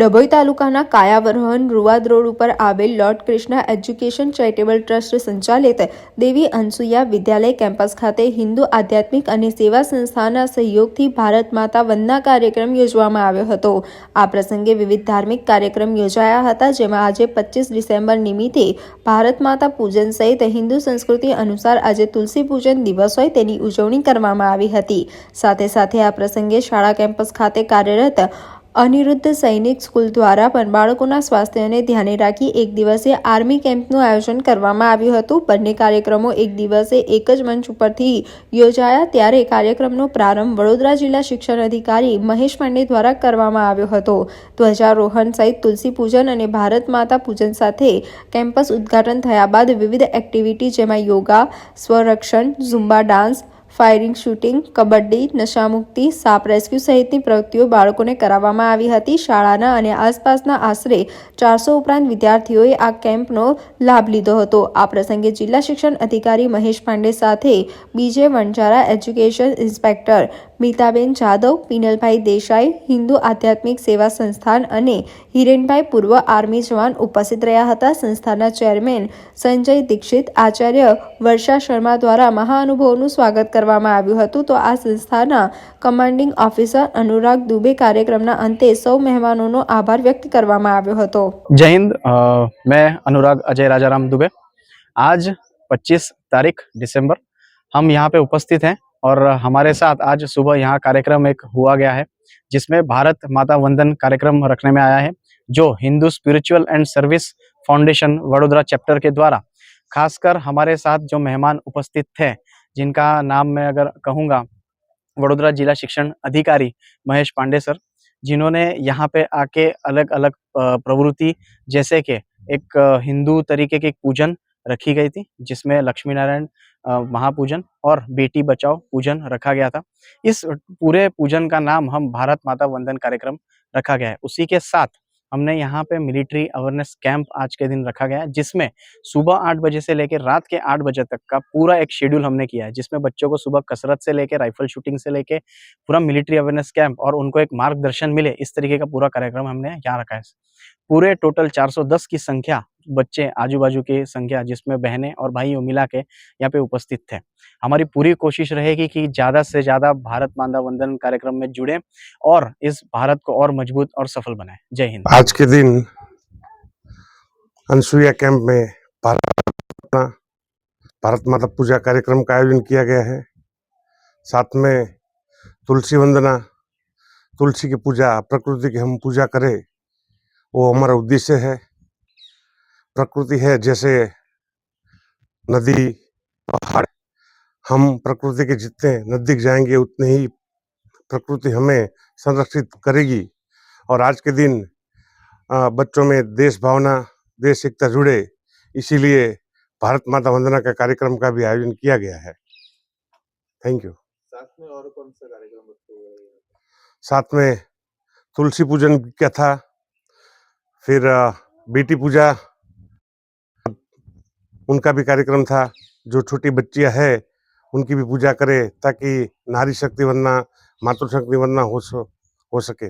ડભોઈ તાલુકાના કાયાવરોહન રૂવાદ રોડ ઉપર આવેલ lord Krishna education charitable trust સંચાલિત દેવી અનસુયા વિદ્યાલય કેમ્પસ ખાતે હિન્દુ આધ્યાત્મિક અને સેવા સંસ્થાના સહયોગથી ભારત માતા વંદના કાર્યક્રમ યોજવામાં આવ્યો હતો। આ પ્રસંગે વિવિધ ધાર્મિક કાર્યક્રમ યોજાયા હતા, જેમાં આજે 25 ડિસેમ્બર નિમિત્તે ભારત માતા પૂજન સહિત હિન્દુ સંસ્કૃતિ અનુસાર આજે તુલસી પૂજન દિવસ હોય તેની ઉજવણી કરવામાં આવી હતી। સાથે સાથે આ પ્રસંગે શાળા કેમ્પસ ખાતે કાર્યરત અનિરુદ્ધ સૈનિક સ્કૂલ દ્વારા પણ બાળકોના સ્વાસ્થ્યને ધ્યાને રાખી એક દિવસીય આર્મી કેમ્પનું આયોજન કરવામાં આવ્યું હતું। બંને કાર્યક્રમો એક દિવસે એક જ મંચ ઉપરથી યોજાયા, ત્યારે કાર્યક્રમનો પ્રારંભ વડોદરા જિલ્લા શિક્ષણ અધિકારી મહેશ પાંડે દ્વારા કરવામાં આવ્યો હતો। ધ્વજારોહણ સહિત તુલસી પૂજન અને ભારત માતા પૂજન સાથે કેમ્પસ ઉદ્ઘાટન થયા બાદ વિવિધ એક્ટિવિટી જેમાં યોગા, સ્વરક્ષણ, Zumba dance, firing, shooting, kabaddi, નશામુક્તિ, સાપ રેસ્ક્યુ સહિતની પ્રવૃત્તિઓ બાળકોને કરાવવામાં આવી હતી। શાળાના અને આસપાસના આશરે 400 ઉપરાંત વિદ્યાર્થીઓએ આ કેમ્પનો લાભ લીધો હતો। આ પ્રસંગે જિલ્લા શિક્ષણ અધિકારી મહેશ પાંડે સાથે બીજે વણજારા, એજ્યુકેશન ઇન્સ્પેક્ટર મીતાબેન જાદવ, પિનલભાઈ દેસાઈ, હિન્દુ આધ્યાત્મિક સેવા સંસ્થાન અને હિરેનભાઈ પૂર્વ આર્મી જવાન ઉપસ્થિત રહ્યા હતા। સંસ્થાના ચેરમેન સંજય દીક્ષિત, આચાર્ય વર્ષા શર્મા દ્વારા મહાનુભાવોનું સ્વાગત કરવામાં આવ્યું હતું। તો આ સંસ્થાના કમાન્ડિંગ ઓફિસર अनुराग दुबे कार्यक्रमના અંતે સૌ મહેમાનોનો આભાર વ્યક્ત કરવામાં આવ્યો હતો। जय हिंद। मैं अनुराग अजय राजाराम दुबे। आज 25 तारीख दिसंबर हम यहाँ पे उपस्थित हैं और हमारे साथ आज सुबह यहाँ कार्यक्रम एक हुआ गया है, जिसमें भारत माता वंदन कार्यक्रम रखने में आया है, जो Hindu spiritual and service foundation Vadodara chapter के द्वारा खासकर हमारे साथ जो मेहमान उपस्थित थे, जिनका नाम मैं अगर कहूँगा वडोदरा जिला शिक्षण अधिकारी महेश पांडे सर, जिन्होंने यहाँ पे आके अलग अलग प्रवृत्ति जैसे कि एक हिंदू तरीके की पूजन रखी गई थी, जिसमें लक्ष्मी नारायण महापूजन और बेटी बचाओ पूजन रखा गया था। इस पूरे पूजन का नाम हम भारत माता वंदन कार्यक्रम रखा गया है। उसी के साथ हमने यहाँ पे मिलिट्री अवेयरनेस कैंप आज के दिन रखा गया है, जिसमें सुबह 8 बजे से लेकर रात के 8 बजे तक का पूरा एक शेड्यूल हमने किया है, जिसमें बच्चों को सुबह कसरत से लेकर राइफल शूटिंग से लेकर पूरा मिलिट्री अवेयरनेस कैंप और उनको एक मार्गदर्शन मिले, इस तरीके का पूरा कार्यक्रम हमने यहाँ रखा है। पूरे टोटल 410 की संख्या बच्चे, आजू बाजू की संख्या, जिसमें बहनें और भाइयों मिला के यहाँ पे उपस्थित थे। हमारी पूरी कोशिश रहेगी कि ज़्यादा से ज़्यादा भारत माता वंदन कार्यक्रम में जुड़े और इस भारत को और मजबूत और सफल बनाए। जय हिंद। आज के दिन अनसुईया कैंप में भारत माता पूजा कार्यक्रम का आयोजन किया गया है। साथ में तुलसी वंदना, तुलसी की पूजा, प्रकृति की हम पूजा करें, वो हमारा उद्देश्य है। प्रकृति है जैसे नदी, पहाड़, हम प्रकृति के जितने नजदीक जाएंगे उतने ही प्रकृति हमें संरक्षित करेगी। और आज के दिन बच्चों में देश भावना, देश एकता जुड़े, इसीलिए भारत माता वंदना का कार्यक्रम का भी आयोजन किया गया है। Thank you. साथ में और कौन सा कार्यक्रम रखे हुए हैं? साथ में तुलसी पूजन क्या था, फिर बेटी पूजा उनका भी कार्यक्रम था। जो छोटी बच्चियां हैं उनकी भी पूजा करें, ताकि नारी शक्ति वंदना, मातृ शक्ति वंदना हो सके।